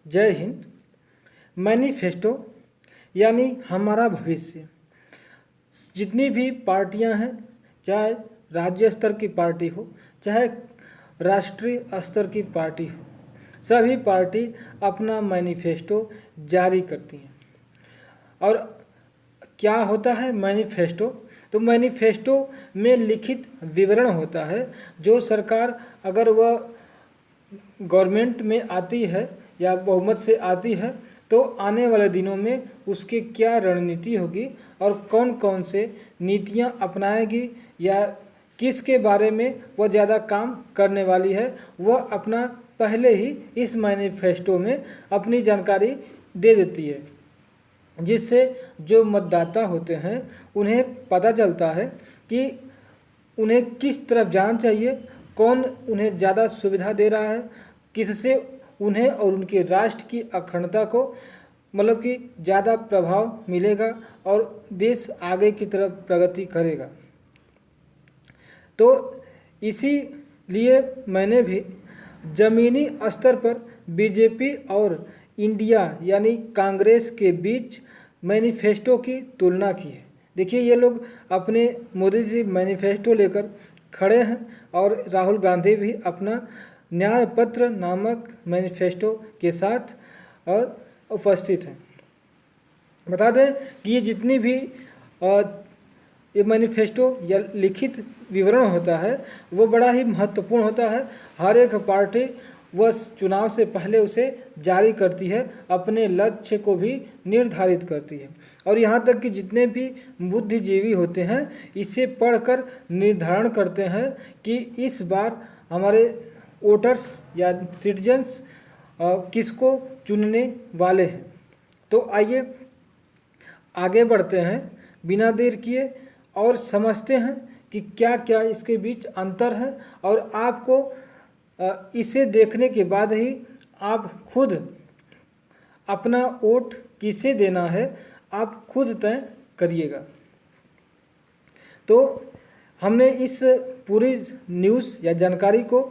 जय हिंद। मैनिफेस्टो यानी हमारा भविष्य। जितनी भी पार्टियां हैं, चाहे राज्य स्तर की पार्टी हो चाहे राष्ट्रीय स्तर की पार्टी हो, सभी पार्टी अपना मैनिफेस्टो जारी करती हैं। और क्या होता है मैनिफेस्टो? तो मैनिफेस्टो में लिखित विवरण होता है। जो सरकार अगर वह गवर्नमेंट में आती है या बहुमत से आती है तो आने वाले दिनों में उसकी क्या रणनीति होगी और कौन कौन से नीतियां अपनाएगी या किसके बारे में वह ज़्यादा काम करने वाली है, वह अपना पहले ही इस मैनिफेस्टो में अपनी जानकारी दे देती है, जिससे जो मतदाता होते हैं उन्हें पता चलता है कि उन्हें किस तरफ जाना चाहिए, कौन उन्हें ज़्यादा सुविधा दे रहा है, किससे उन्हें और उनके राष्ट्र की अखंडता को मतलब कि ज़्यादा प्रभाव मिलेगा और देश आगे की तरफ प्रगति करेगा। तो इसीलिए मैंने भी ज़मीनी स्तर पर बीजेपी और इंडिया यानी कांग्रेस के बीच मैनिफेस्टो की तुलना की है। देखिए, ये लोग अपने मोदी जी मैनिफेस्टो लेकर खड़े हैं और राहुल गांधी भी अपना न्याय पत्र नामक मैनिफेस्टो के साथ उपस्थित हैं। बता दें कि ये जितनी भी ये मैनिफेस्टो या लिखित विवरण होता है वो बड़ा ही महत्वपूर्ण होता है। हर एक पार्टी वह चुनाव से पहले उसे जारी करती है, अपने लक्ष्य को भी निर्धारित करती है और यहाँ तक कि जितने भी बुद्धिजीवी होते हैं इसे पढ़कर निर्धारण करते हैं कि इस बार हमारे वोटर्स या सिटीजन्स किसको चुनने वाले हैं। तो आइए आगे बढ़ते हैं बिना देर किए और समझते हैं कि क्या क्या इसके बीच अंतर है और आपको इसे देखने के बाद ही आप खुद अपना वोट किसे देना है आप खुद तय करिएगा। तो हमने इस पूरी न्यूज़ या जानकारी को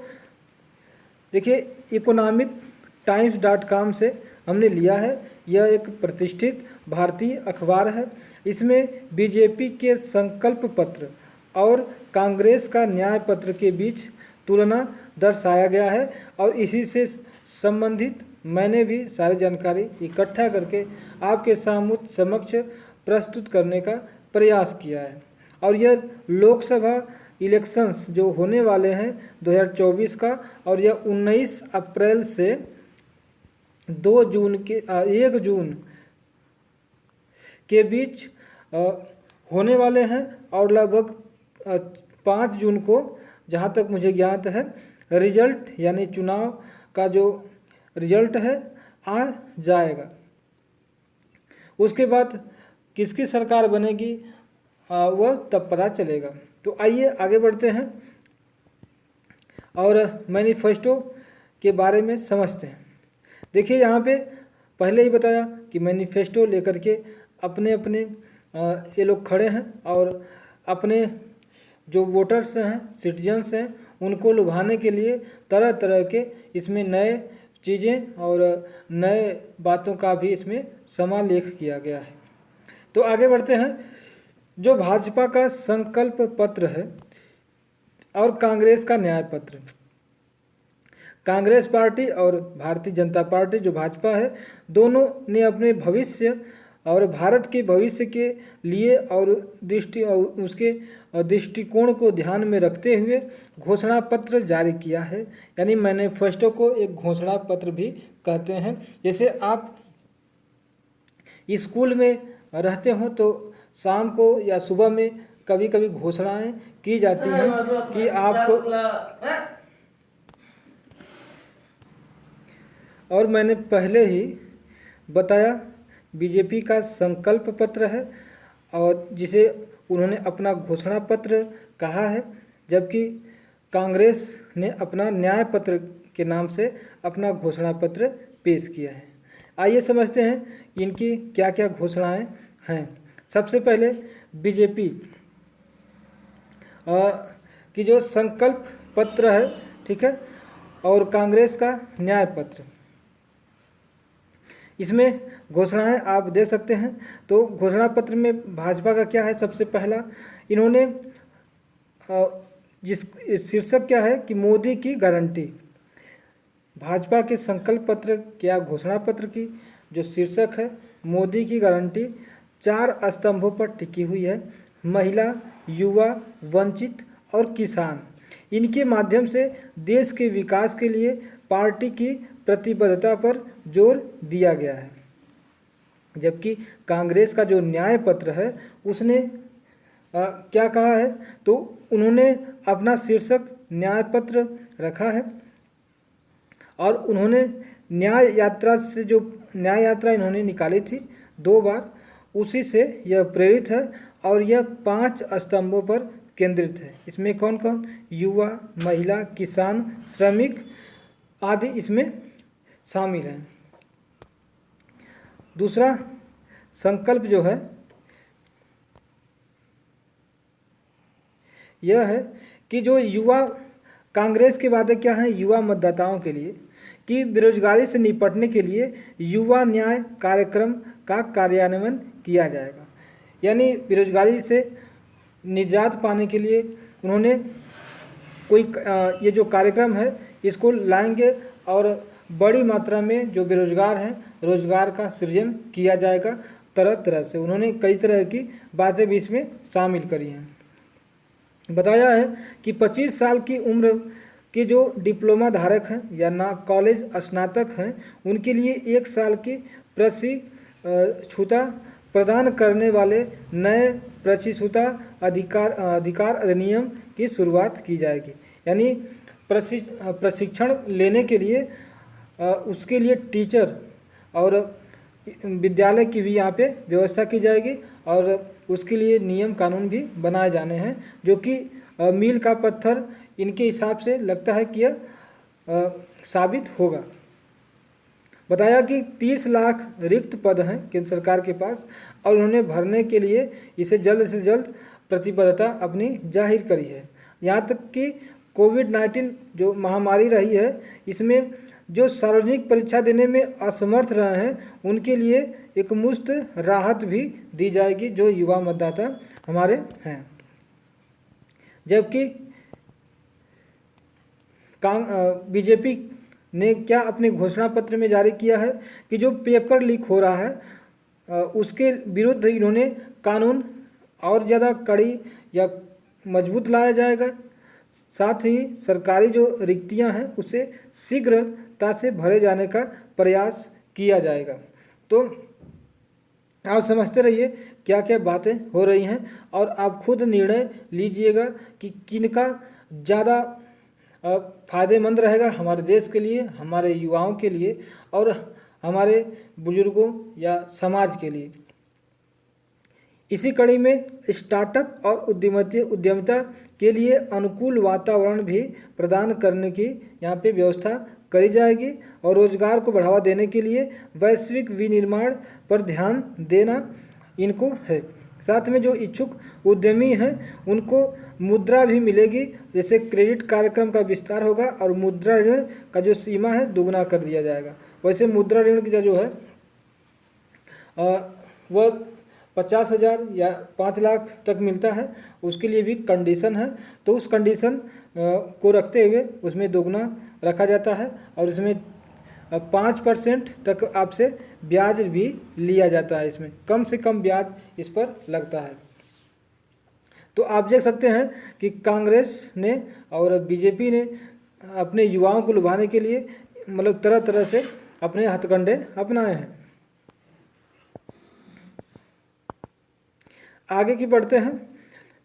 देखिए economictimes.com से हमने लिया है। यह एक प्रतिष्ठित भारतीय अखबार है। इसमें बीजेपी के संकल्प पत्र और कांग्रेस का न्याय पत्र के बीच तुलना दर्शाया गया है और इसी से संबंधित मैंने भी सारी जानकारी इकट्ठा करके आपके समक्ष प्रस्तुत करने का प्रयास किया है। और यह लोकसभा इलेक्शंस जो होने वाले हैं 2024 का, और यह 19 अप्रैल से 1 जून के बीच होने वाले हैं और लगभग 5 जून को, जहाँ तक मुझे ज्ञात है, रिजल्ट यानी चुनाव का जो रिजल्ट है आ जाएगा। उसके बाद किसकी सरकार बनेगी वह तब पता चलेगा। तो आइए आगे बढ़ते हैं और मैनिफेस्टो के बारे में समझते हैं। देखिए, यहाँ पे पहले ही बताया कि मैनिफेस्टो लेकर के अपने अपने ये लोग खड़े हैं और अपने जो वोटर्स हैं, सिटीजन्स हैं, उनको लुभाने के लिए तरह तरह के इसमें नए चीज़ें और नए बातों का भी इसमें समालेख किया गया है। तो आगे बढ़ते हैं। जो भाजपा का संकल्प पत्र है और कांग्रेस का न्याय पत्र, कांग्रेस पार्टी और भारतीय जनता पार्टी जो भाजपा है, दोनों ने अपने भविष्य और भारत के भविष्य के लिए और उसके दृष्टिकोण को ध्यान में रखते हुए घोषणा पत्र जारी किया है। यानी मैनिफेस्टो को एक घोषणा पत्र भी कहते हैं। जैसे आप स्कूल में रहते हो तो शाम को या सुबह में कभी कभी घोषणाएं की जाती हैं कि आपको, और मैंने पहले ही बताया बीजेपी का संकल्प पत्र है और जिसे उन्होंने अपना घोषणा पत्र कहा है, जबकि कांग्रेस ने अपना न्याय पत्र के नाम से अपना घोषणा पत्र पेश किया है। आइए समझते हैं इनकी क्या क्या घोषणाएं हैं। सबसे पहले बीजेपी की जो संकल्प पत्र है, ठीक है, और कांग्रेस का न्याय पत्र, इसमें घोषणाएं आप देख सकते हैं। तो घोषणा पत्र में भाजपा का क्या है, सबसे पहला इन्होंने जिस शीर्षक क्या है कि मोदी की गारंटी। भाजपा के संकल्प पत्र क्या घोषणा पत्र की जो शीर्षक है मोदी की गारंटी 4 स्तंभों पर टिकी हुई है। महिला, युवा, वंचित और किसान, इनके माध्यम से देश के विकास के लिए पार्टी की प्रतिबद्धता पर जोर दिया गया है। जबकि कांग्रेस का जो न्याय पत्र है उसने क्या कहा है, तो उन्होंने अपना शीर्षक न्याय पत्र रखा है और उन्होंने न्याय यात्रा से जो न्याय यात्रा इन्होंने निकाली थी 2 बार, उसी से यह प्रेरित है और यह 5 स्तंभों पर केंद्रित है। इसमें कौन कौन, युवा, महिला, किसान, श्रमिक आदि इसमें शामिल हैं। दूसरा संकल्प जो है यह है कि जो युवा, कांग्रेस के वादे क्या हैं युवा मतदाताओं के लिए कि बेरोजगारी से निपटने के लिए युवा न्याय कार्यक्रम का कार्यान्वयन किया जाएगा। यानी बेरोजगारी से निजात पाने के लिए उन्होंने कोई ये जो कार्यक्रम है इसको लाएंगे और बड़ी मात्रा में जो बेरोजगार हैं रोजगार का सृजन किया जाएगा तरह तरह से। उन्होंने कई तरह की बातें भी इसमें शामिल करी हैं। बताया है कि 25 साल की उम्र के जो डिप्लोमा धारक हैं या ना कॉलेज स्नातक हैं उनके लिए 1 साल की प्रशिक्षुता प्रदान करने वाले नए प्रशिक्षुता अधिकार अधिनियम की शुरुआत की जाएगी। यानी प्रशिक्षण लेने के लिए उसके लिए टीचर और विद्यालय की भी यहाँ पे व्यवस्था की जाएगी और उसके लिए नियम कानून भी बनाए जाने हैं जो कि मील का पत्थर इनके हिसाब से लगता है कि यह साबित होगा। बताया कि 30 लाख रिक्त पद हैं केंद्र सरकार के पास और उन्होंने भरने के लिए इसे जल्द से जल्द प्रतिबद्धता अपनी जाहिर करी है। यहाँ तक कि कोविड-19 जो महामारी रही है इसमें जो सार्वजनिक परीक्षा देने में असमर्थ रहे हैं उनके लिए एक मुफ्त राहत भी दी जाएगी जो युवा मतदाता हमारे हैं। जबकि बीजेपी ने क्या अपने घोषणा पत्र में जारी किया है कि जो पेपर लीक हो रहा है उसके विरुद्ध इन्होंने कानून और ज़्यादा कड़ी या मजबूत लाया जाएगा। साथ ही सरकारी जो रिक्तियां हैं उसे शीघ्रता से भरे जाने का प्रयास किया जाएगा। तो आप समझते रहिए क्या क्या बातें हो रही हैं और आप खुद निर्णय लीजिएगा कि किनका ज़्यादा फ़ायदेमंद रहेगा हमारे देश के लिए, हमारे युवाओं के लिए और हमारे बुजुर्गों या समाज के लिए। इसी कड़ी में स्टार्टअप और उद्यमिता के लिए अनुकूल वातावरण भी प्रदान करने की यहाँ पे व्यवस्था करी जाएगी और रोजगार को बढ़ावा देने के लिए वैश्विक विनिर्माण पर ध्यान देना इनको है। साथ में जो इच्छुक उद्यमी हैं उनको मुद्रा भी मिलेगी, जैसे क्रेडिट कार्यक्रम का विस्तार होगा और मुद्रा ऋण का जो सीमा है दोगुना कर दिया जाएगा। वैसे मुद्रा ऋण की जो है वह 50,000 या 5 लाख तक मिलता है, उसके लिए भी कंडीशन है। तो उस कंडीशन को रखते हुए उसमें दोगुना रखा जाता है और इसमें 5% तक आपसे ब्याज भी लिया जाता है। इसमें कम से कम ब्याज इस पर लगता है। तो आप देख सकते हैं कि कांग्रेस ने और बीजेपी ने अपने युवाओं को लुभाने के लिए मतलब तरह तरह से अपने हथकंडे अपनाए हैं। आगे की बढ़ते हैं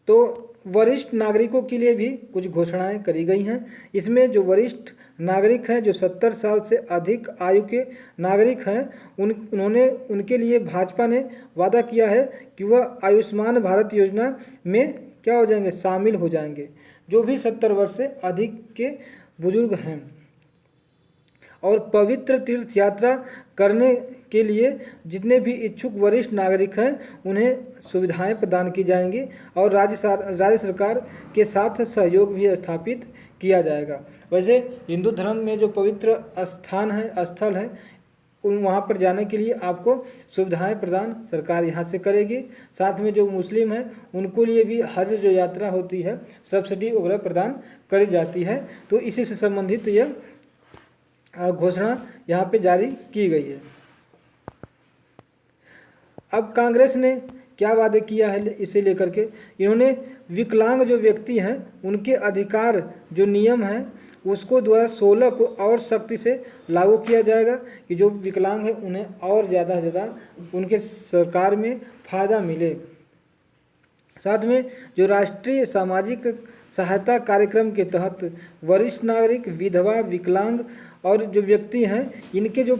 तो वरिष्ठ नागरिकों के लिए भी कुछ घोषणाएं करी गई हैं। इसमें जो वरिष्ठ नागरिक हैं जो 70 साल से अधिक आयु के नागरिक हैं उनके लिए भाजपा ने वादा किया है कि वह आयुष्मान भारत योजना में क्या हो जाएंगे, शामिल हो जाएंगे। जो भी 70 वर्ष से अधिक के बुजुर्ग हैं और पवित्र तीर्थ यात्रा करने के लिए जितने भी इच्छुक वरिष्ठ नागरिक हैं उन्हें सुविधाएं प्रदान की जाएंगी और राज्य सरकार के साथ सहयोग भी स्थापित किया जाएगा। वैसे हिंदू धर्म में जो पवित्र स्थान है, स्थल है, वहाँ पर जाने के लिए आपको सुविधाएं प्रदान सरकार यहाँ से करेगी। साथ में जो मुस्लिम हैं उनको लिए भी हज जो यात्रा होती है सब्सिडी वगैरह प्रदान करी जाती है। तो इसी से संबंधित यह घोषणा यहाँ पे जारी की गई है। अब कांग्रेस ने क्या वादे किया है इसे लेकर के, इन्होंने विकलांग जो व्यक्ति हैं उनके अधिकार जो नियम है उसको 2016 को और सख्ती से लागू किया जाएगा कि जो विकलांग है उन्हें और ज़्यादा से ज़्यादा उनके सरकार में फ़ायदा मिले। साथ में जो राष्ट्रीय सामाजिक सहायता कार्यक्रम के तहत वरिष्ठ नागरिक, विधवा, विकलांग और जो व्यक्ति हैं इनके जो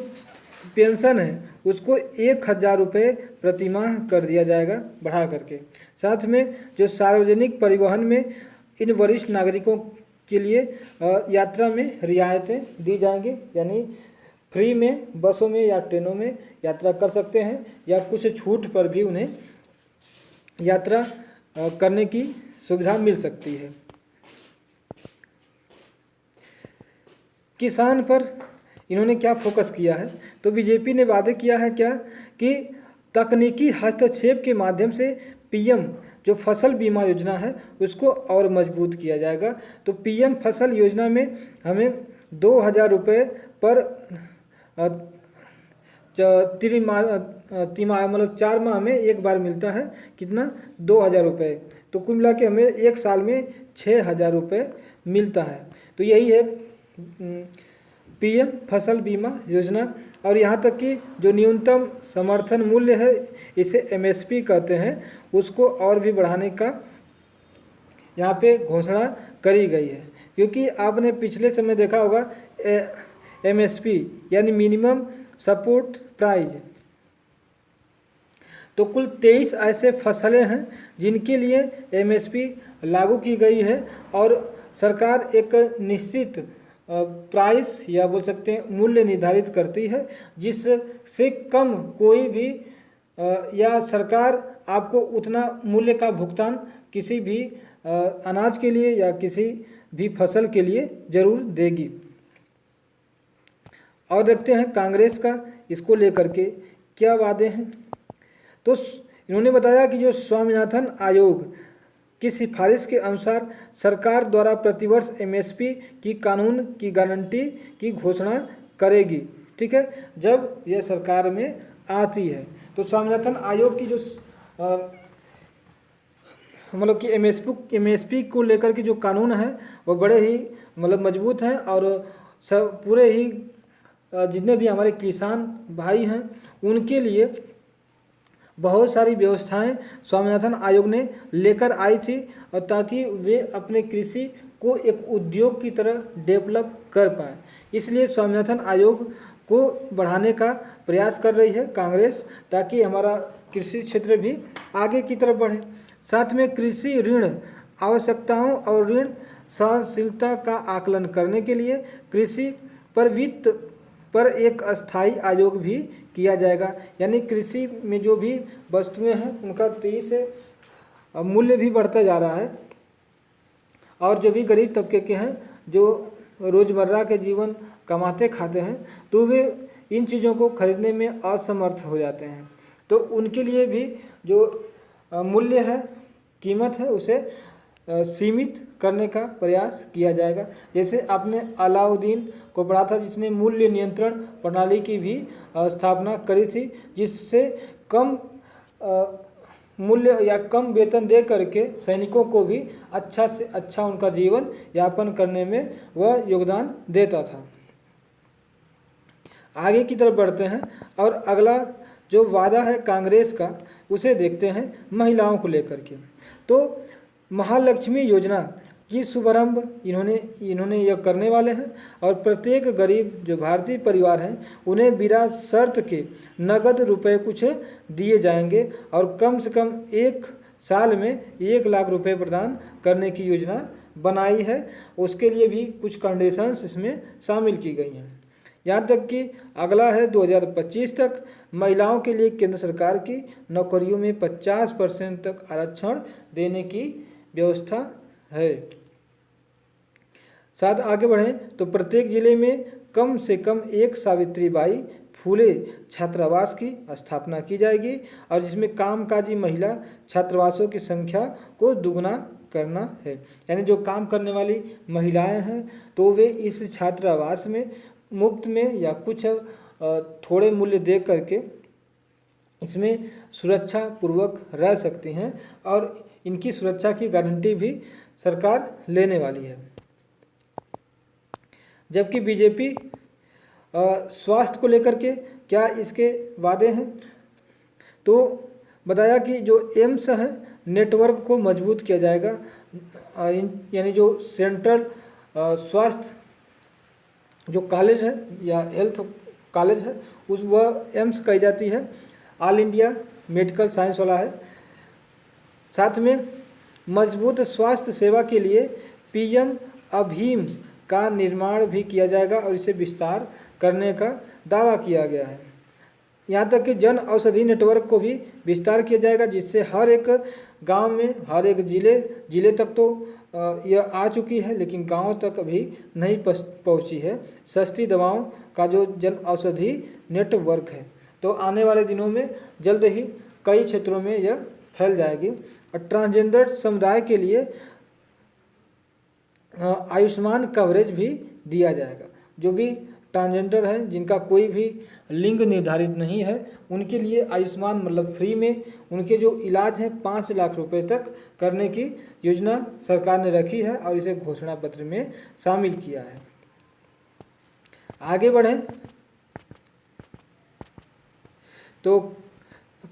पेंशन है उसको 1000 रुपये प्रतिमाह कर दिया जाएगा बढ़ा करके। साथ में जो सार्वजनिक परिवहन में इन वरिष्ठ नागरिकों के लिए यात्रा में रियायतें दी जाएंगी, यानी फ्री में बसों में या ट्रेनों में यात्रा कर सकते हैं या कुछ छूट पर भी उन्हें यात्रा करने की सुविधा मिल सकती है। किसान पर इन्होंने क्या फोकस किया है, तो बीजेपी ने वादे किया है क्या कि तकनीकी हस्तक्षेप के माध्यम से पीएम जो फसल बीमा योजना है उसको और मजबूत किया जाएगा। तो पीएम फसल योजना में हमें 2000 रुपये पर तिमाही मतलब 4 माह में एक बार मिलता है, कितना 2000 रुपये। तो कुल मिला के हमें एक साल में 6000 रुपये मिलता है। तो यही है पीएम फसल बीमा योजना। और यहाँ तक कि जो न्यूनतम समर्थन मूल्य है इसे एमएसपी कहते हैं, उसको और भी बढ़ाने का यहाँ पे घोषणा करी गई है। क्योंकि आपने पिछले समय देखा होगा एमएसपी यानी मिनिमम सपोर्ट प्राइस, तो कुल 23 ऐसे फसलें हैं जिनके लिए एमएसपी लागू की गई है और सरकार एक निश्चित प्राइस या बोल सकते हैं मूल्य निर्धारित करती है जिससे कम कोई भी या सरकार आपको उतना मूल्य का भुगतान किसी भी अनाज के लिए या किसी भी फसल के लिए जरूर देगी। और देखते हैं कांग्रेस का इसको लेकर के क्या वादे हैं। तो इन्होंने बताया कि जो स्वामीनाथन आयोग की सिफारिश के अनुसार सरकार द्वारा प्रतिवर्ष एमएसपी की कानून की गारंटी की घोषणा करेगी। ठीक है, जब यह सरकार में आती है तो स्वामीनाथन आयोग की जो मतलब कि एमएसपी को लेकर के जो कानून है वो बड़े ही मतलब मजबूत हैं और सब पूरे ही जितने भी हमारे किसान भाई हैं उनके लिए बहुत सारी व्यवस्थाएं स्वामीनाथन आयोग ने लेकर आई थी और ताकि वे अपने कृषि को एक उद्योग की तरह डेवलप कर पाएँ। इसलिए स्वामीनाथन आयोग को बढ़ाने का प्रयास कर रही है कांग्रेस ताकि हमारा कृषि क्षेत्र भी आगे की तरफ बढ़े। साथ में कृषि ऋण आवश्यकताओं और ऋण सहनशीलता का आकलन करने के लिए कृषि पर वित्त पर एक अस्थायी आयोग भी किया जाएगा, यानी कृषि में जो भी वस्तुएं हैं उनका तेजी से मूल्य भी बढ़ता जा रहा है और जो भी गरीब तबके के हैं जो रोज़मर्रा के जीवन कमाते खाते हैं तो वे इन चीज़ों को खरीदने में असमर्थ हो जाते हैं, तो उनके लिए भी जो मूल्य है कीमत है उसे सीमित करने का प्रयास किया जाएगा। जैसे आपने अलाउद्दीन को पढ़ा था जिसने मूल्य नियंत्रण प्रणाली की भी स्थापना करी थी, जिससे कम मूल्य या कम वेतन दे करके सैनिकों को भी अच्छा से अच्छा उनका जीवन यापन करने में वह योगदान देता था। आगे की तरफ बढ़ते हैं और अगला जो वादा है कांग्रेस का उसे देखते हैं महिलाओं को लेकर के। तो महालक्ष्मी योजना की शुभारंभ इन्होंने यह करने वाले हैं और प्रत्येक गरीब जो भारतीय परिवार हैं उन्हें बिना शर्त के नगद रुपए कुछ दिए जाएंगे और कम से कम एक साल में 1 लाख रुपए प्रदान करने की योजना बनाई है। उसके लिए भी कुछ कंडीशंस इसमें शामिल की गई हैं। यहाँ तक कि अगला है 2025 तक महिलाओं के लिए केंद्र सरकार की नौकरियों में 50% तक आरक्षण देने की व्यवस्था है। साथ आगे बढ़ें तो प्रत्येक जिले में कम से कम एक सावित्रीबाई खुले छात्रावास की स्थापना की जाएगी और जिसमें कामकाजी महिला छात्रावासों की संख्या को दुगना करना है। यानी जो काम करने वाली महिलाएं हैं तो वे इस छात्रावास में मुफ्त में या कुछ थोड़े मूल्य दे करके इसमें सुरक्षा पूर्वक रह सकती हैं और इनकी सुरक्षा की गारंटी भी सरकार लेने वाली है। जबकि बीजेपी स्वास्थ्य को लेकर के क्या इसके वादे हैं, तो बताया कि जो एम्स है नेटवर्क को मजबूत किया जाएगा, यानी जो सेंट्रल स्वास्थ्य जो कॉलेज है या हेल्थ कॉलेज है उस वह एम्स कही जाती है, ऑल इंडिया मेडिकल साइंस वाला है। साथ में मजबूत स्वास्थ्य सेवा के लिए पीएम अभीम का निर्माण भी किया जाएगा और इसे विस्तार करने का दावा किया गया है। यहाँ तक कि जन औषधि नेटवर्क को भी विस्तार किया जाएगा जिससे हर एक गांव में, हर एक जिले तक तो यह आ चुकी है लेकिन गांव तक अभी नहीं पहुंची है सस्ती दवाओं का जो जन औषधि नेटवर्क है। तो आने वाले दिनों में जल्द ही कई क्षेत्रों में यह फैल जाएगी। और ट्रांसजेंडर समुदाय के लिए आयुष्मान कवरेज भी दिया जाएगा। जो भी ट्रांसजेंडर हैं जिनका कोई भी लिंग निर्धारित नहीं है उनके लिए आयुष्मान मतलब फ्री में उनके जो इलाज हैं 5 लाख रुपए तक करने की योजना सरकार ने रखी है और इसे घोषणा पत्र में शामिल किया है। आगे बढ़ें तो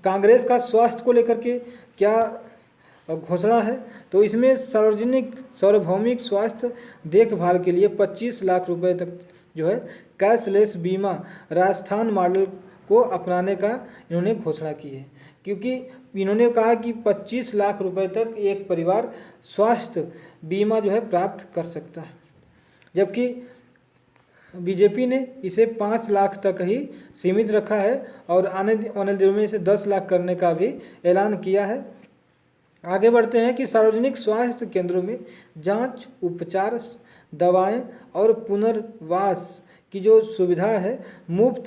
कांग्रेस का स्वास्थ्य को लेकर के क्या घोषणा है, तो इसमें सार्वभौमिक स्वास्थ्य देखभाल के लिए 25 लाख रुपए तक जो है कैशलेस बीमा राजस्थान मॉडल को अपनाने का इन्होंने घोषणा की है। क्योंकि इन्होंने कहा कि 25 लाख रुपए तक एक परिवार स्वास्थ्य बीमा जो है प्राप्त कर सकता है, जबकि बीजेपी ने इसे 5 लाख तक ही सीमित रखा है और आने दिनों में इसे 10 लाख करने का भी ऐलान किया है। आगे बढ़ते हैं कि सार्वजनिक स्वास्थ्य केंद्रों में जांच, उपचार, दवाएं और पुनर्वास की जो सुविधा है मुफ्त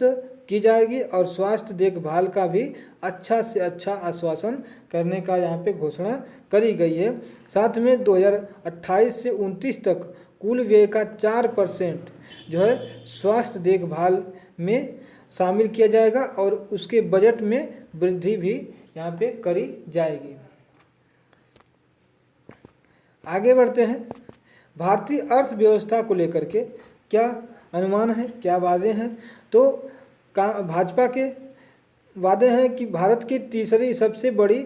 की जाएगी और स्वास्थ्य देखभाल का भी अच्छा से अच्छा आश्वासन करने का यहाँ पे घोषणा करी गई है। साथ में 2028 से 29 तक कुल व्यय का 4% जो है स्वास्थ्य देखभाल में शामिल किया जाएगा और उसके बजट में वृद्धि भी यहाँ पे करी जाएगी। आगे बढ़ते हैं, भारतीय अर्थव्यवस्था को लेकर के क्या अनुमान है, क्या वादे हैं, तो भाजपा के वादे हैं कि भारत की तीसरी सबसे बड़ी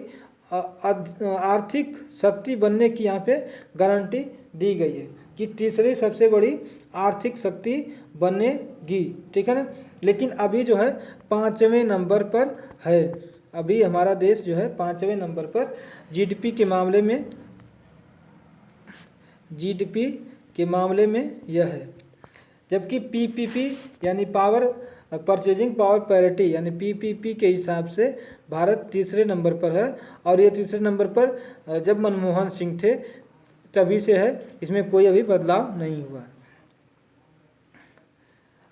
आर्थिक शक्ति बनने की यहाँ पे गारंटी दी गई है कि तीसरी सबसे बड़ी आर्थिक शक्ति बनेगी, ठीक है ना। लेकिन अभी जो है 5वें नंबर पर है, अभी हमारा देश जो है 5वें नंबर पर जीडीपी के मामले में यह है। जबकि पीपीपी यानी पावर परचेजिंग पावर पैरिटी यानी पीपीपी के हिसाब से भारत तीसरे नंबर पर है और ये तीसरे नंबर पर जब मनमोहन सिंह थे तभी से है, इसमें कोई अभी बदलाव नहीं हुआ।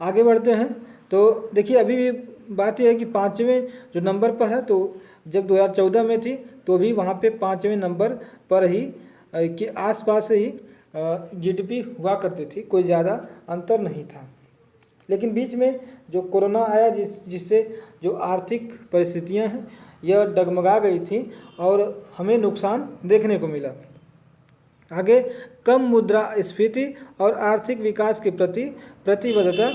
आगे बढ़ते हैं तो देखिए अभी भी बात यह है कि 5वें जो नंबर पर है, तो जब 2014 में थी तो भी वहाँ पे 5वें नंबर पर ही के आसपास ही जीडीपी हुआ करती थी, कोई ज़्यादा अंतर नहीं था। लेकिन बीच में जो कोरोना आया जिससे जो आर्थिक परिस्थितियां हैं यह डगमगा गई थी और हमें नुकसान देखने को मिला। आगे कम मुद्रास्फीति और आर्थिक विकास के प्रति प्रतिबद्धता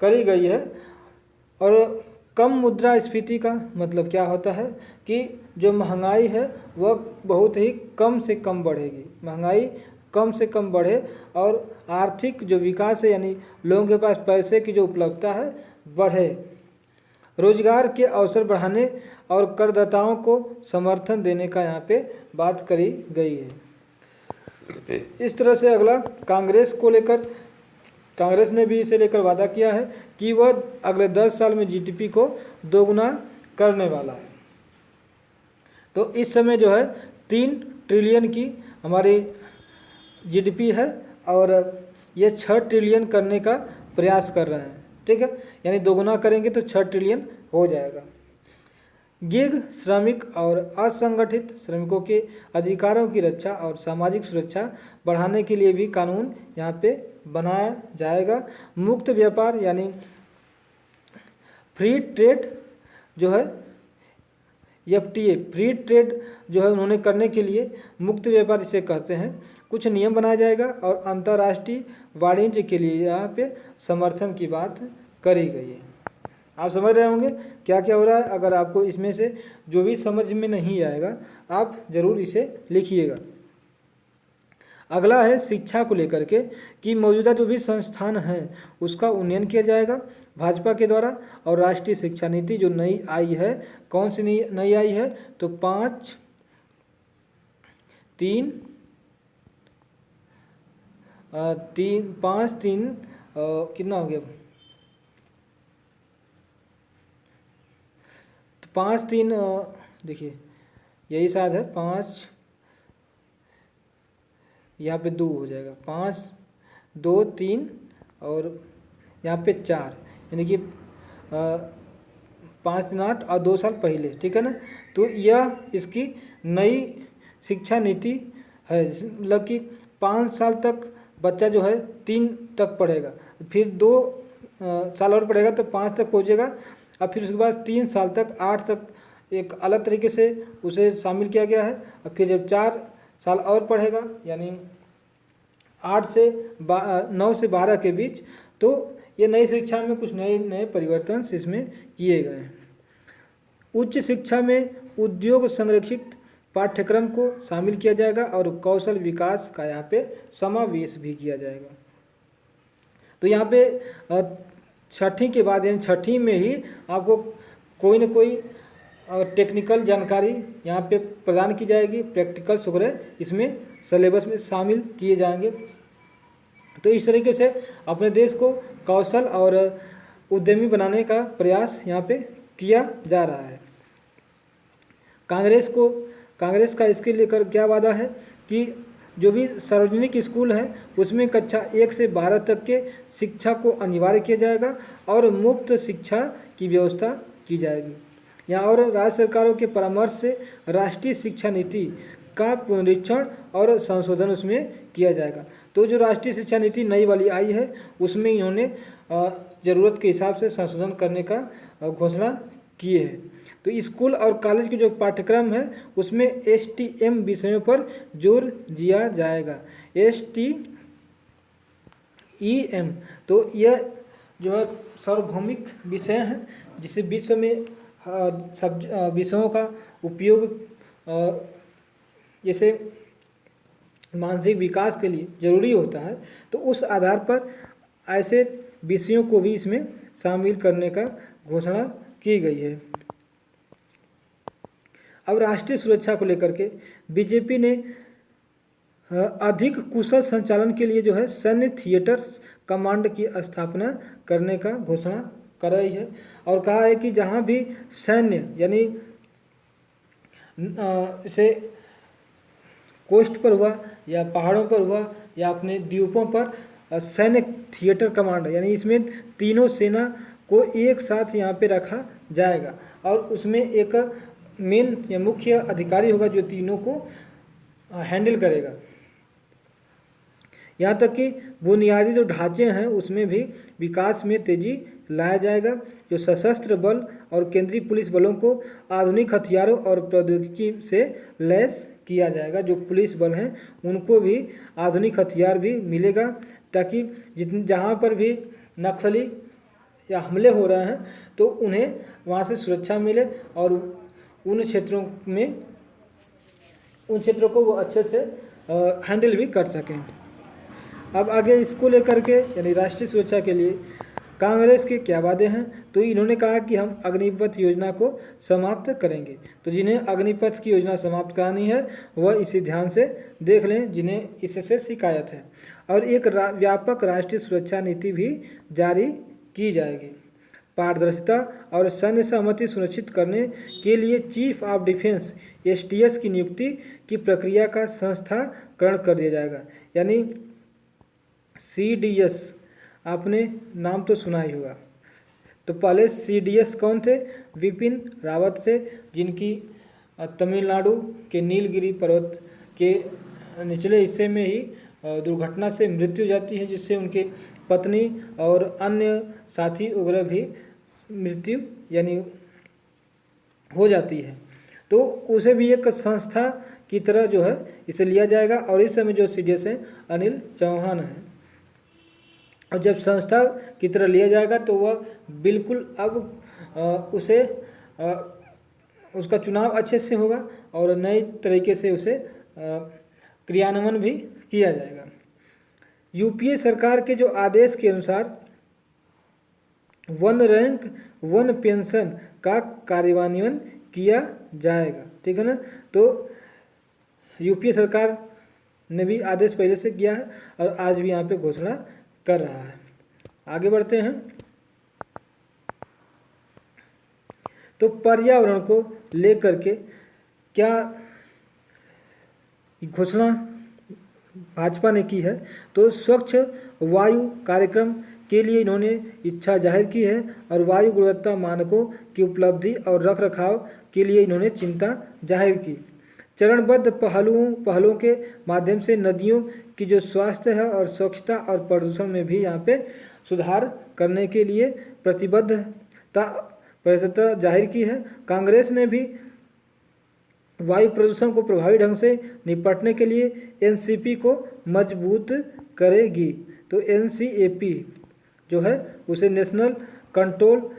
करी गई है। और कम मुद्रास्फीति का मतलब क्या होता है कि जो महंगाई है वह बहुत ही कम से कम बढ़ेगी, महंगाई कम से कम बढ़े और आर्थिक जो विकास है यानी लोगों के पास पैसे की जो उपलब्धता है बढ़े, रोजगार के अवसर बढ़ाने और करदाताओं को समर्थन देने का यहाँ पे बात करी गई है। इस तरह से अगला कांग्रेस ने भी इसे लेकर वादा किया है कि वह अगले 10 साल में जीडीपी को दोगुना करने वाला है। तो इस समय जो है 3 ट्रिलियन की हमारी जीडीपी है और ये 6 ट्रिलियन करने का प्रयास कर रहे हैं। ठीक है, यानी दोगुना करेंगे तो 6 ट्रिलियन हो जाएगा। गिग श्रमिक और असंगठित श्रमिकों के अधिकारों की रक्षा और सामाजिक सुरक्षा बढ़ाने के लिए भी कानून यहाँ पे बनाया जाएगा। मुक्त व्यापार यानी फ्री ट्रेड जो है, FTA फ्री ट्रेड जो है उन्होंने करने के लिए मुक्त व्यापार इसे कहते हैं, कुछ नियम बनाया जाएगा और अंतर्राष्ट्रीय वाणिज्य के लिए यहाँ पे समर्थन की बात करी गई है। आप समझ रहे होंगे क्या क्या हो रहा है। अगर आपको इसमें से जो भी समझ में नहीं आएगा आप ज़रूर इसे लिखिएगा। अगला है शिक्षा को लेकर के कि मौजूदा जो भी संस्थान हैं उसका उन्नयन किया जाएगा भाजपा के द्वारा। और राष्ट्रीय शिक्षा नीति जो नई आई है, कौन सी नई आई है, तो 5-3 कितना हो गया, 5-3 देखिए यही शायद है 5, यहाँ पे 2 हो जाएगा, 5-2-3 और यहाँ पे 4, यानी कि 5-3-8 और 2 साल पहले, ठीक है ना। तो यह इसकी नई शिक्षा नीति है, मतलब कि 5 साल तक बच्चा जो है 3 तक पढ़ेगा, फिर 2 साल और पढ़ेगा तो 5 तक पहुँचेगा, और फिर उसके बाद 3 साल तक 8 तक एक अलग तरीके से उसे शामिल किया गया है। और फिर जब 4 साल और पढ़ेगा यानी 9 से 12 के बीच, तो ये नई शिक्षा में कुछ नए परिवर्तन इसमें किए गए हैं। उच्च शिक्षा में उद्योग संरक्षित पाठ्यक्रम को शामिल किया जाएगा और कौशल विकास का यहाँ पे समावेश भी किया जाएगा। तो यहाँ पे 6ठी के बाद यानी 6ठी में ही आपको कोई न कोई टेक्निकल जानकारी यहाँ पे प्रदान की जाएगी, प्रैक्टिकल्स वगैरह इसमें सिलेबस में शामिल किए जाएंगे। तो इस तरीके से अपने देश को कौशल और उद्यमी बनाने का प्रयास यहाँ पे किया जा रहा है। कांग्रेस का इसके लेकर क्या वादा है कि जो भी सार्वजनिक स्कूल हैं उसमें कक्षा 1 से 12 तक के शिक्षा को अनिवार्य किया जाएगा और मुफ्त शिक्षा की व्यवस्था की जाएगी। यहाँ और राज्य सरकारों के परामर्श से राष्ट्रीय शिक्षा नीति का पुनरीक्षण और संशोधन उसमें किया जाएगा। तो जो राष्ट्रीय शिक्षा नीति नई वाली आई है उसमें इन्होंने ज़रूरत के हिसाब से संशोधन करने का घोषणा किए हैं। तो स्कूल और कॉलेज के जो पाठ्यक्रम है उसमें STEM विषयों पर जोर दिया जाएगा। STEM तो यह जो है सार्वभौमिक विषय हैं जिसे विश्व में सब विषयों का उपयोग जैसे मानसिक विकास के लिए ज़रूरी होता है, तो उस आधार पर ऐसे विषयों को भी इसमें शामिल करने का घोषणा की गई है। अब राष्ट्रीय सुरक्षा को लेकर के बीजेपी ने अधिक कुशल संचालन के लिए जो है सैन्य थिएटर कमांड की स्थापना करने का घोषणा कराई है और कहा है कि जहां भी सैन्य यानी इसे कोस्ट पर हुआ या पहाड़ों पर हुआ या अपने द्वीपों पर सैन्य थिएटर कमांड यानी इसमें तीनों सेना को एक साथ यहाँ पे रखा जाएगा और उसमें एक मेन या मुख्य अधिकारी होगा जो तीनों को हैंडल करेगा। यहाँ तक कि बुनियादी जो ढांचे हैं उसमें भी विकास में तेजी लाया जाएगा। जो सशस्त्र बल और केंद्रीय पुलिस बलों को आधुनिक हथियारों और प्रौद्योगिकी से लैस किया जाएगा। जो पुलिस बल हैं उनको भी आधुनिक हथियार भी मिलेगा ताकि जहाँ पर भी नक्सली या हमले हो रहे हैं तो उन्हें वहाँ से सुरक्षा मिले और उन क्षेत्रों को वो अच्छे से हैंडल भी कर सकें। अब आगे इसको लेकर के यानी राष्ट्रीय सुरक्षा के लिए कांग्रेस के क्या वादे हैं, तो इन्होंने कहा कि हम अग्निपथ योजना को समाप्त करेंगे। तो जिन्हें अग्निपथ की योजना समाप्त करानी है वह इसे ध्यान से देख लें जिन्हें इससे शिकायत है। और एक व्यापक राष्ट्रीय सुरक्षा नीति भी जारी की जाएगी। पारदर्शिता और सैन्य सहमति सुनिश्चित करने के लिए चीफ ऑफ डिफेंस STS की नियुक्ति की प्रक्रिया का संस्थाकरण कर दिया जाएगा। यानी CDS आपने नाम तो सुना ही होगा, तो पहले CDS कौन थे? विपिन रावत थे, जिनकी तमिलनाडु के नीलगिरी पर्वत के निचले हिस्से में ही दुर्घटना से मृत्यु हो जाती है, जिससे उनके पत्नी और अन्य साथी वगैरह भी मृत्यु यानी हो जाती है। तो उसे भी एक संस्था की तरह जो है इसे लिया जाएगा। और इस समय जो CDS है अनिल चौहान है। और जब संस्था की तरह लिया जाएगा तो वह बिल्कुल अब उसका चुनाव अच्छे से होगा और नए तरीके से उसे क्रियान्वयन भी किया जाएगा। UPA सरकार के जो आदेश के अनुसार 1 रैंक 1 पेंशन का कार्यान्वयन किया जाएगा। ठीक है ना। तो UPA सरकार ने भी आदेश पहले से किया है और आज भी यहाँ पे घोषणा कर रहा है। आगे बढ़ते हैं। तो पर्यावरण को लेकर के क्या घोषणा भाजपा ने की है? तो स्वच्छ वायु कार्यक्रम के लिए इन्होंने इच्छा जाहिर की है और वायु गुणवत्ता मानकों की उपलब्धि और रखरखाव के लिए इन्होंने चिंता जाहिर की। चरणबद्ध पहलों के माध्यम से नदियों की जो स्वास्थ्य है और स्वच्छता और प्रदूषण में भी यहाँ पे सुधार करने के लिए प्रतिबद्धता जाहिर की है। कांग्रेस ने भी वायु प्रदूषण को प्रभावी ढंग से निपटने के लिए NCP को मजबूत करेगी। तो NCAP जो है उसे नेशनल कंट्रोल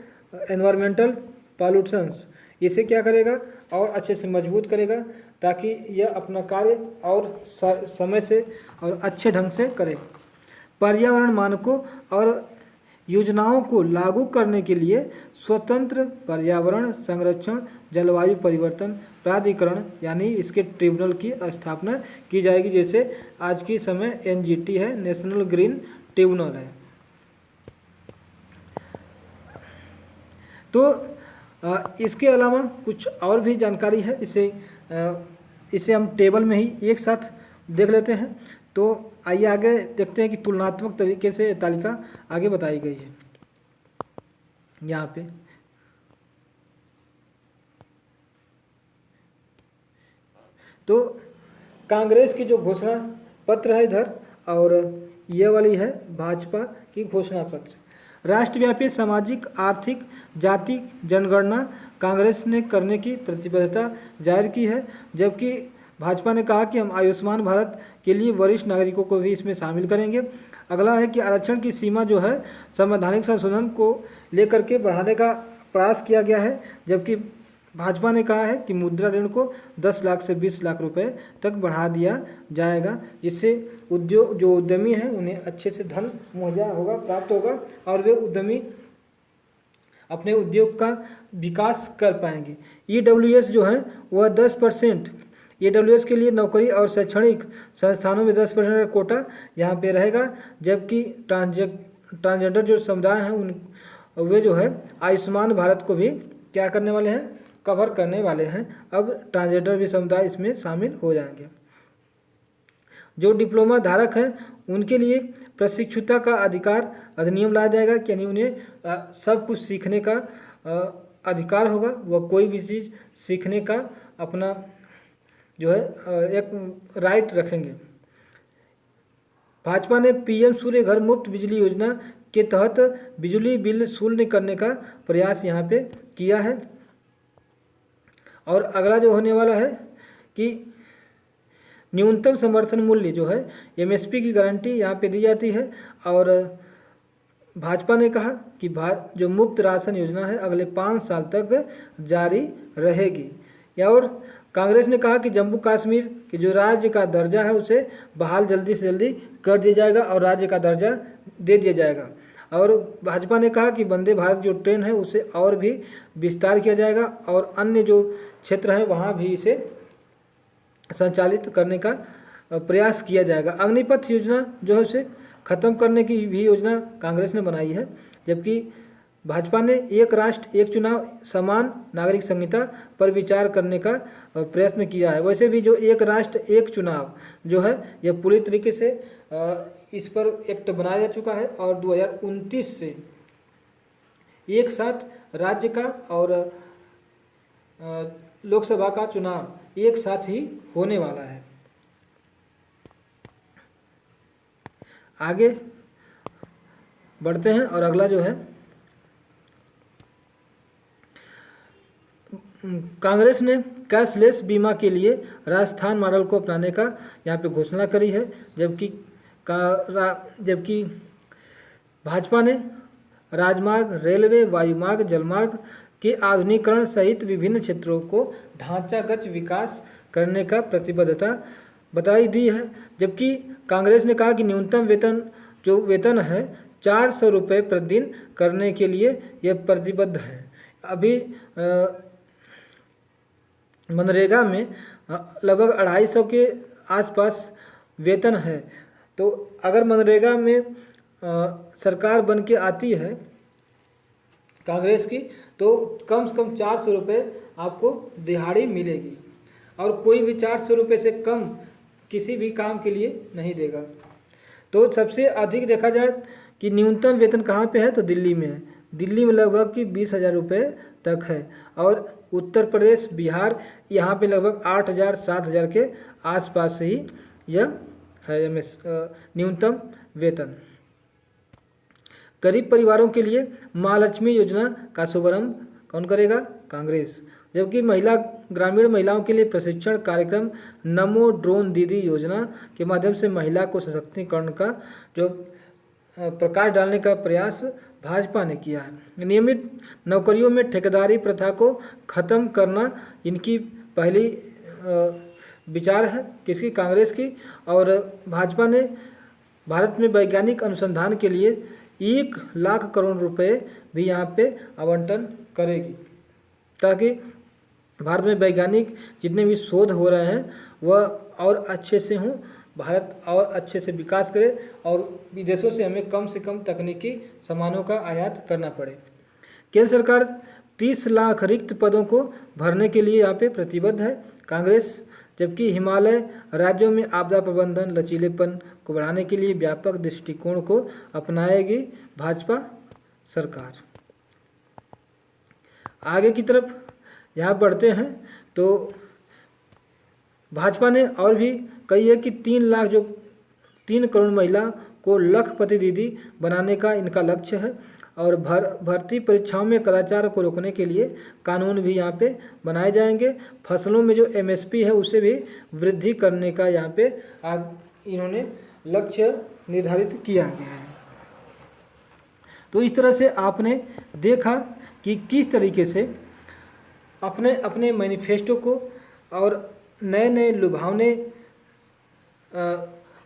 एनवायरमेंटल पॉल्यूशंस, इसे क्या करेगा और अच्छे से मजबूत करेगा ताकि यह अपना कार्य और समय से और अच्छे ढंग से करे। पर्यावरण मानकों और योजनाओं को लागू करने के लिए स्वतंत्र पर्यावरण संरक्षण जलवायु परिवर्तन प्राधिकरण यानी इसके ट्रिब्यूनल की स्थापना की जाएगी, जैसे आज के समय NGT है, नेशनल ग्रीन ट्रिब्यूनल है। तो इसके अलावा कुछ और भी जानकारी है, इसे हम टेबल में ही एक साथ देख लेते हैं। तो आइए आगे देखते हैं कि तुलनात्मक तरीके से तालिका आगे बताई गई है यहाँ पे। तो कांग्रेस की जो घोषणा पत्र है इधर, और ये वाली है भाजपा की घोषणा पत्र। राष्ट्रव्यापी सामाजिक आर्थिक जाति जनगणना कांग्रेस ने करने की प्रतिबद्धता जाहिर की है, जबकि भाजपा ने कहा कि हम आयुष्मान भारत के लिए वरिष्ठ नागरिकों को भी इसमें शामिल करेंगे। अगला है कि आरक्षण की सीमा जो है संवैधानिक संशोधन को लेकर के बढ़ाने का प्रयास किया गया है, जबकि भाजपा ने कहा है कि मुद्रा ऋण को 10 लाख से 20 लाख रुपए तक बढ़ा दिया जाएगा, जिससे जो उद्यमी हैं उन्हें अच्छे से धन मुहैया होगा, प्राप्त होगा और वे उद्यमी अपने उद्योग का विकास कर पाएंगे। EWS जो है वह 10% EWS के लिए नौकरी और शैक्षणिक संस्थानों में 10% का कोटा यहाँ पे रहेगा, जबकि ट्रांसजेंडर जो समुदाय हैं वे जो है आयुष्मान भारत को भी क्या करने वाले हैं, कवर करने वाले हैं। अब ट्रांसजेंडर भी समुदाय इसमें शामिल हो जाएंगे। जो डिप्लोमा धारक हैं उनके लिए प्रशिक्षुता का अधिकार अधिनियम लाया जाएगा, यानी उन्हें सब कुछ सीखने का अधिकार होगा, वह कोई भी चीज़ सीखने का अपना जो है एक राइट रखेंगे। भाजपा ने PM सूर्य घर मुफ्त बिजली योजना के तहत बिजली बिल शून्य करने का प्रयास यहाँ पे किया है। और अगला जो होने वाला है कि न्यूनतम समर्थन मूल्य जो है MSP की गारंटी यहाँ पे दी जाती है। और भाजपा ने कहा कि जो मुफ्त राशन योजना है अगले 5 साल तक जारी रहेगी। या और कांग्रेस ने कहा कि जम्मू कश्मीर के जो राज्य का दर्जा है उसे बहाल जल्दी से जल्दी कर दिया जाएगा और राज्य का दर्जा दे दिया जाएगा। और भाजपा ने कहा कि वंदे भारत जो ट्रेन है उसे और भी विस्तार किया जाएगा और अन्य जो क्षेत्र हैं वहाँ भी इसे संचालित करने का प्रयास किया जाएगा। अग्निपथ योजना जो है उसे ख़त्म करने की भी योजना कांग्रेस ने बनाई है, जबकि भाजपा ने एक राष्ट्र एक चुनाव समान नागरिक संहिता पर विचार करने का प्रयत्न किया है। वैसे भी जो एक राष्ट्र एक चुनाव जो है यह पूरी तरीके से इस पर एक्ट बनाया जा चुका है और 2029 से एक साथ राज्य का और लोकसभा का चुनाव एक साथ ही होने वाला है। आगे बढ़ते हैं और अगला जो है, कांग्रेस ने कैशलेस बीमा के लिए राजस्थान मॉडल को अपनाने का यहाँ पे घोषणा करी है, जबकि भाजपा ने राजमार्ग, रेलवे, वायुमार्ग, जलमार्ग के आधुनिकीकरण सहित विभिन्न क्षेत्रों को ढांचागत विकास करने का प्रतिबद्धता बताई दी है। जबकि कांग्रेस ने कहा कि न्यूनतम वेतन है 400 रुपये प्रतिदिन करने के लिए यह प्रतिबद्ध है। अभी मनरेगा में लगभग 250 के आसपास वेतन है। तो अगर मनरेगा में सरकार बन के आती है कांग्रेस की, तो कम से कम 400 रुपये आपको दिहाड़ी मिलेगी, और कोई भी 400 रुपये से कम किसी भी काम के लिए नहीं देगा। तो सबसे अधिक देखा जाए कि न्यूनतम वेतन कहाँ पे है, तो दिल्ली में है। दिल्ली में लगभग कि 20,000 रुपये तक है, और उत्तर प्रदेश, बिहार, यहाँ पे लगभग 8,000 7,000 के आसपास ही यह है न्यूनतम वेतन। गरीब परिवारों के लिए महालक्ष्मी योजना का शुभारंभ कौन करेगा? कांग्रेस। जबकि ग्रामीण महिलाओं के लिए प्रशिक्षण कार्यक्रम नमो ड्रोन दीदी योजना के माध्यम से महिला को सशक्तिकरण का जो प्रकाश डालने का प्रयास भाजपा ने किया है। नियमित नौकरियों में ठेकेदारी प्रथा को खत्म करना इनकी पहली विचार है, किसकी? कांग्रेस की। और भाजपा ने भारत में वैज्ञानिक अनुसंधान के लिए 1 लाख करोड़ रुपए भी यहाँ पे आवंटन करेगी, ताकि भारत में वैज्ञानिक जितने भी शोध हो रहे हैं वह और अच्छे से हों, भारत और अच्छे से विकास करे, और विदेशों से हमें कम से कम तकनीकी सामानों का आयात करना पड़े। केंद्र सरकार 30 लाख रिक्त पदों को भरने के लिए यहाँ पे प्रतिबद्ध है कांग्रेस। जबकि हिमालय राज्यों में आपदा प्रबंधन लचीलेपन को बढ़ाने के लिए व्यापक दृष्टिकोण को अपनाएगी भाजपा सरकार। आगे की तरफ यहाँ बढ़ते हैं, तो भाजपा ने और भी कही है कि 3 करोड़ महिला को लखपति दीदी बनाने का इनका लक्ष्य है, और भर्ती परीक्षाओं में कदाचार को रोकने के लिए कानून भी यहाँ पे बनाए जाएंगे। फसलों में जो MSP है उसे भी वृद्धि करने का यहाँ पे इन्होंने लक्ष्य निर्धारित किया गया है। तो इस तरह से आपने देखा कि किस तरीके से अपने अपने मैनिफेस्टो को और नए नए लुभावने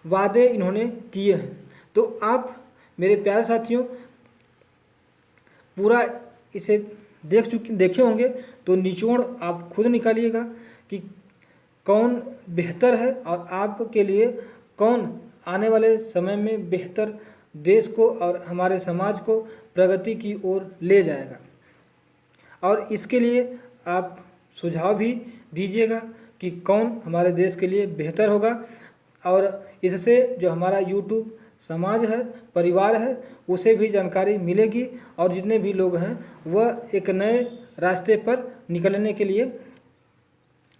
वादे इन्होंने किए हैं। तो आप मेरे प्यारे साथियों पूरा इसे देखे होंगे, तो निचोड़ आप खुद निकालिएगा कि कौन बेहतर है और आपके लिए कौन आने वाले समय में बेहतर देश को और हमारे समाज को प्रगति की ओर ले जाएगा। और इसके लिए आप सुझाव भी दीजिएगा कि कौन हमारे देश के लिए बेहतर होगा, और इससे जो हमारा YouTube समाज है, परिवार है, उसे भी जानकारी मिलेगी, और जितने भी लोग हैं वह एक नए रास्ते पर निकलने के लिए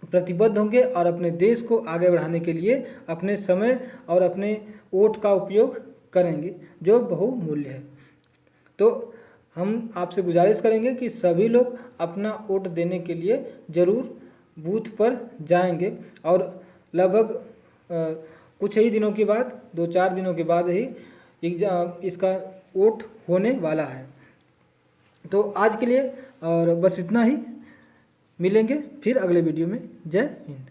प्रतिबद्ध होंगे और अपने देश को आगे बढ़ाने के लिए अपने समय और अपने वोट का उपयोग करेंगे, जो बहुमूल्य है। तो हम आपसे गुजारिश करेंगे कि सभी लोग अपना वोट देने के लिए ज़रूर बूथ पर जाएंगे, और लगभग कुछ ही दिनों के बाद, 2-4 दिनों के बाद ही इसका वोट होने वाला है। तो आज के लिए और बस इतना ही, मिलेंगे फिर अगले वीडियो में। जय हिंद।